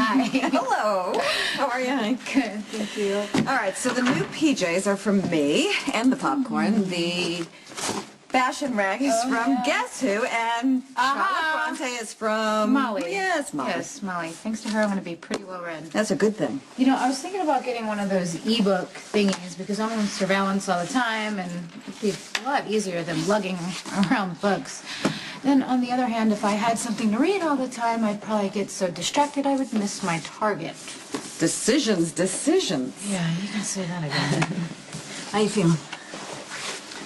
Hi. Hello. How are you? Good, thank you. All right, so the new PJs are from me and the popcorn. The fashion rag is from Guess Who, and Chocolate Bronte is from... Molly. Yes, Molly. Yes, Molly. Thanks to her, I'm going to be pretty well read. That's a good thing. You know, I was thinking about getting one of those ebook thingies because I'm on surveillance all the time, and it'd be a lot easier than lugging around books. Then, on the other hand, if I had something to read all the time, I'd probably get so distracted I would miss my target. Decisions. Yeah, you can say that again. How you feeling?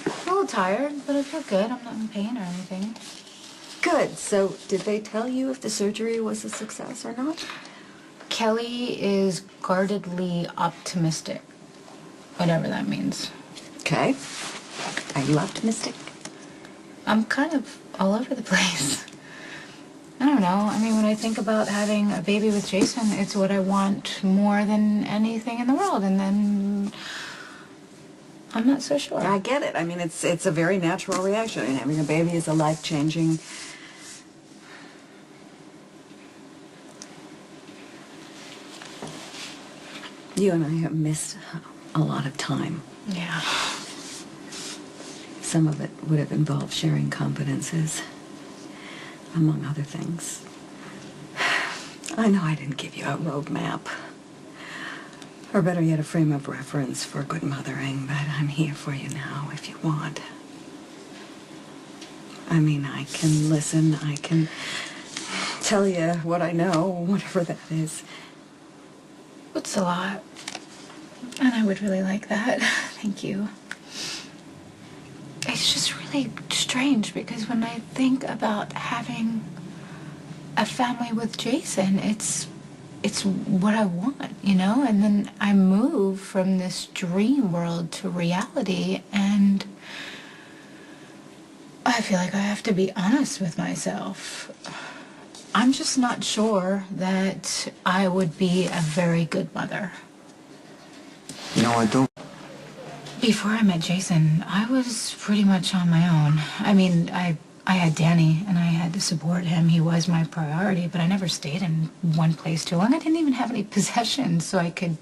I'm a little tired, but I feel good. I'm not in pain or anything. Good. So, did they tell you if the surgery was a success or not? Kelly is guardedly optimistic, whatever that means. Okay. Are you optimistic? I'm kind of all over the place. I don't know. I mean, when I think about having a baby with Jason, it's what I want more than anything in the world. And then I'm not so sure. I get it. I mean, it's a very natural reaction. And having a baby is a life-changing... You and I have missed a lot of time. Yeah. Some of it would have involved sharing confidences, among other things. I know I didn't give you a roadmap, or better yet, a frame of reference for good mothering, but I'm here for you now if you want. I mean, I can listen, I can tell you what I know, whatever that is. It's a lot. And I would really like that. Thank you. It's just really strange because when I think about having a family with Jason, it's what I want, you know? And then I move from this dream world to reality, and I feel like I have to be honest with myself. I'm just not sure that I would be a very good mother. No, I don't. Before I met Jason, I was pretty much on my own. I mean, I had Danny, and I had to support him. He was my priority, but I never stayed in one place too long. I didn't even have any possessions, so I could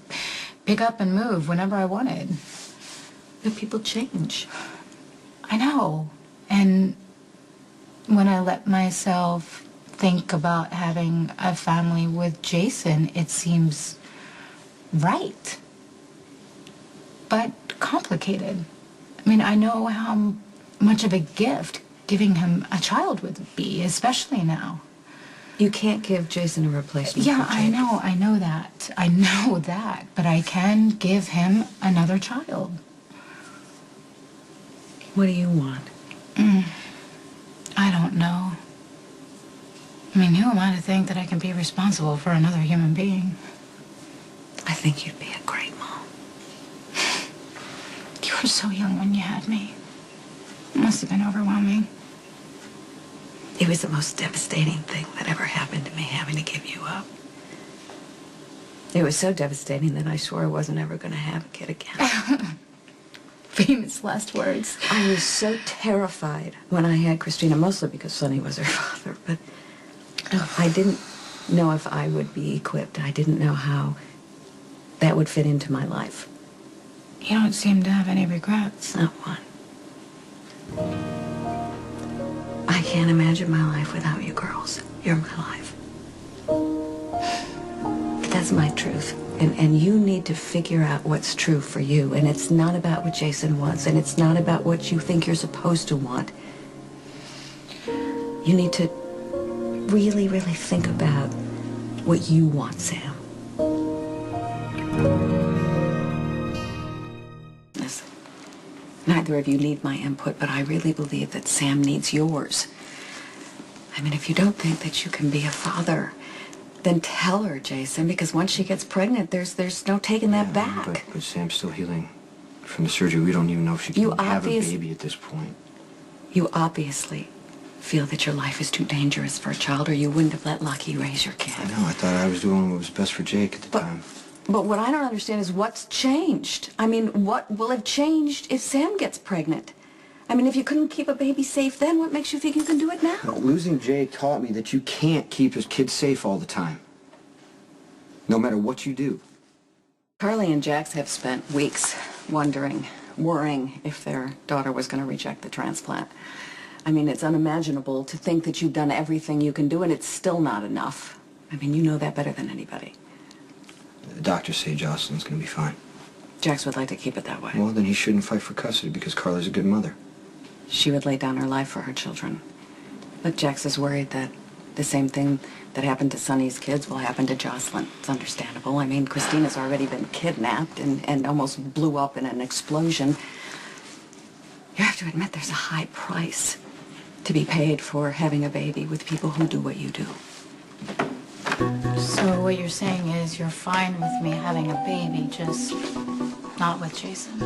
pick up and move whenever I wanted. But people change. I know. And when I let myself think about having a family with Jason, it seems right. But complicated. I mean, I know how much of a gift giving him a child would be, especially now. You can't give Jason a replacement. Yeah, for I Jake. know that. But I can give him another child. What do you want? I don't know. I mean, who am I to think that I can be responsible for another human being? I think you'd be a great mom. You were so young when you had me. It must have been overwhelming. It was the most devastating thing that ever happened to me, having to give you up. It was so devastating that I swore I wasn't ever going to have a kid again. Famous last words. I was so terrified when I had Christina, mostly because Sonny was her father, but I didn't know if I would be equipped. I didn't know how that would fit into my life. You don't seem to have any regrets. Not one. I can't imagine my life without you girls. You're my life. That's my truth. And you need to figure out what's true for you. And it's not about what Jason wants. And it's not about what you think you're supposed to want. You need to really, really think about what you want, Sam. Listen, neither of you need my input, but I really believe that Sam needs yours. I mean, if you don't think that you can be a father, then tell her, Jason, because once she gets pregnant, there's no taking that back. But Sam's still healing from the surgery. We don't even know if she can have a baby at this point. You obviously feel that your life is too dangerous for a child, or you wouldn't have let Lucky raise your kid. I know. I thought I was doing what was best for Jake at the time. But what I don't understand is what's changed. I mean, what will have changed if Sam gets pregnant? I mean, if you couldn't keep a baby safe then, what makes you think you can do it now? Losing Jake taught me that you can't keep his kids safe all the time. No matter what you do. Carly and Jax have spent weeks wondering, worrying if their daughter was going to reject the transplant. I mean, it's unimaginable to think that you've done everything you can do and it's still not enough. I mean, you know that better than anybody. The doctors say Jocelyn's going to be fine. Jax would like to keep it that way. Well, then he shouldn't fight for custody because Carla's a good mother. She would lay down her life for her children. But Jax is worried that the same thing that happened to Sonny's kids will happen to Jocelyn. It's understandable. I mean, Christina's already been kidnapped and almost blew up in an explosion. You have to admit there's a high price to be paid for having a baby with people who do what you do. So what you're saying is you're fine with me having a baby, just not with Jason.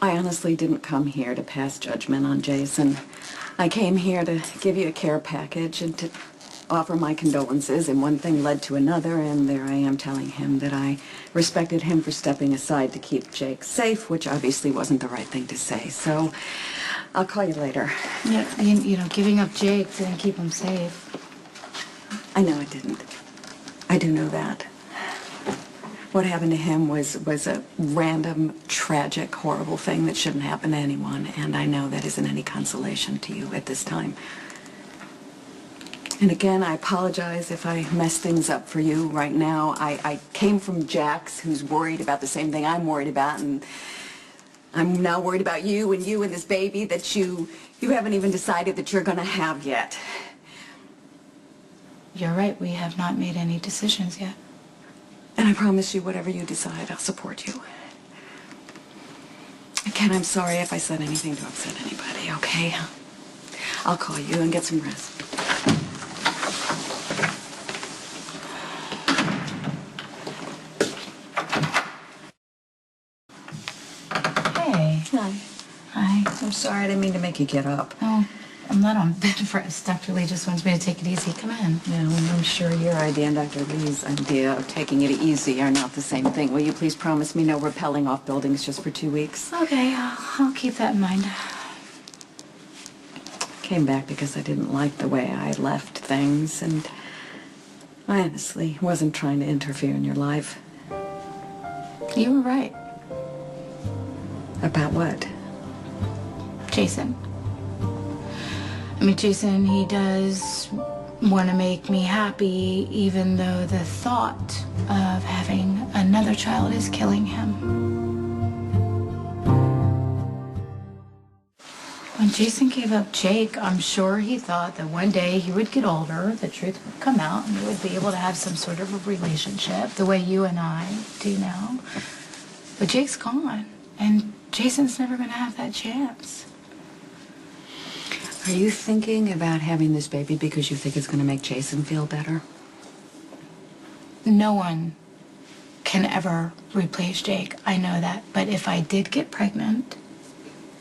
I honestly didn't come here to pass judgment on Jason. I came here to give you a care package and to offer my condolences, and one thing led to another, and there I am telling him that I respected him for stepping aside to keep Jake safe, which obviously wasn't the right thing to say. So I'll call you later. Yeah, you know, giving up Jake didn't keep him safe. I know it didn't. I do know that. What happened to him was a random, tragic, horrible thing that shouldn't happen to anyone, and I know that isn't any consolation to you at this time. And again, I apologize if I mess things up for you right now. I came from Jax, who's worried about the same thing I'm worried about, and I'm now worried about you and this baby that you haven't even decided that you're going to have yet. You're right, we have not made any decisions yet. And I promise you, whatever you decide, I'll support you. Again, I'm sorry if I said anything to upset anybody, okay? I'll call you and get some rest. Hey. Hi. Hi. I'm sorry, I didn't mean to make you get up. Oh, I'm not on bed rest. Dr. Lee just wants me to take it easy. Come in. Yeah, well, I'm sure your idea and Dr. Lee's idea of taking it easy are not the same thing. Will you please promise me no rappelling off buildings just for 2 weeks? Okay, I'll keep that in mind. Came back because I didn't like the way I left things, and I honestly wasn't trying to interfere in your life. You were right. About what? Jason. I mean, Jason, he does want to make me happy, even though the thought of having another child is killing him. When Jason gave up Jake, I'm sure he thought that one day he would get older, the truth would come out, and we would be able to have some sort of a relationship, the way you and I do now. But Jake's gone, and Jason's never going to have that chance. Are you thinking about having this baby because you think it's going to make Jason feel better? No one can ever replace Jake. I know that. But if I did get pregnant,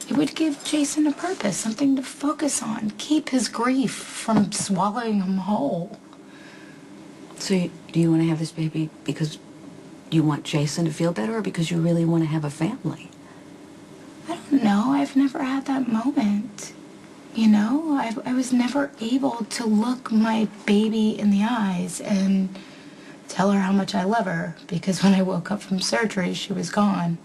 it would give Jason a purpose, something to focus on, keep his grief from swallowing him whole. So do you want to have this baby because you want Jason to feel better, or because you really want to have a family? I don't know. I've never had that moment. You know, I was never able to look my baby in the eyes and tell her how much I love her, because when I woke up from surgery, she was gone.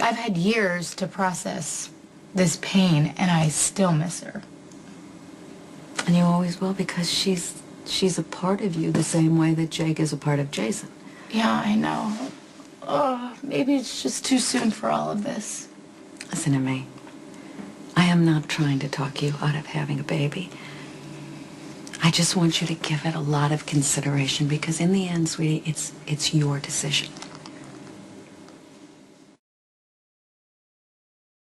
I've had years to process this pain, and I still miss her. And you always will, because she's a part of you the same way that Jake is a part of Jason. Yeah, I know. Oh, maybe it's just too soon for all of this. Listen to me. I am not trying to talk you out of having a baby. I just want you to give it a lot of consideration, because in the end, sweetie, it's your decision.